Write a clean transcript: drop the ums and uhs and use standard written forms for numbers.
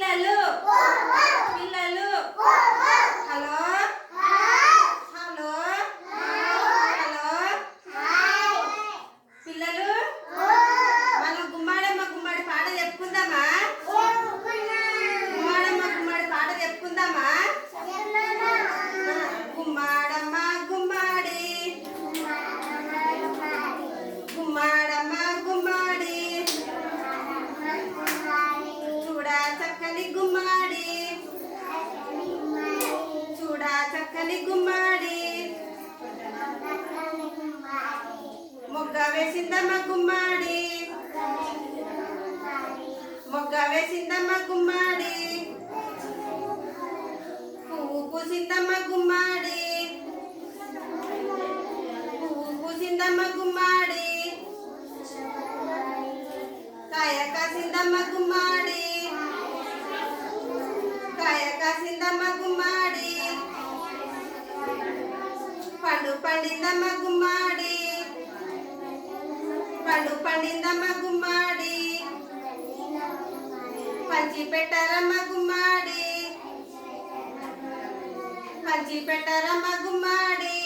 పిల్లలు పిల్లలు hello hello hello పిల్లలు మనం గుమ్మాడమ్మ గుమ్మడి పాట చెప్పుకుందామా? గుమ్మాడమ్మ గుమ్మడి పాట చెప్పుకుందామా? గుమ్మాడమ్మ గుమ్మాడి గుమ్మాడమ్మ గుమ్మాడి చూడా చక్కని గుమ్మాడి చూడా చక్కని గుమ్మాడి మొగ్గ వేసిందమ్మ గుమ్మాడి మొగ్గ వేసిందమ్మ గుమ్మాడి పువ్వు పూసిందమ్మ గుమ్మాడి పువ్వు పూసిందమ్మ గుమ్మాడి కాయ కాసిందమ్మ గుమ్మాడి కాయ కాసిందమ్మ గుమ్మాడి పండు పండిందమ్మ గుమ్మాడి పండు పండిందమ్మ గుమ్మాడి పంచి పెట్టారమ్మ గుమ్మాడి పంచి పెట్టారమ్మ గుమ్మాడి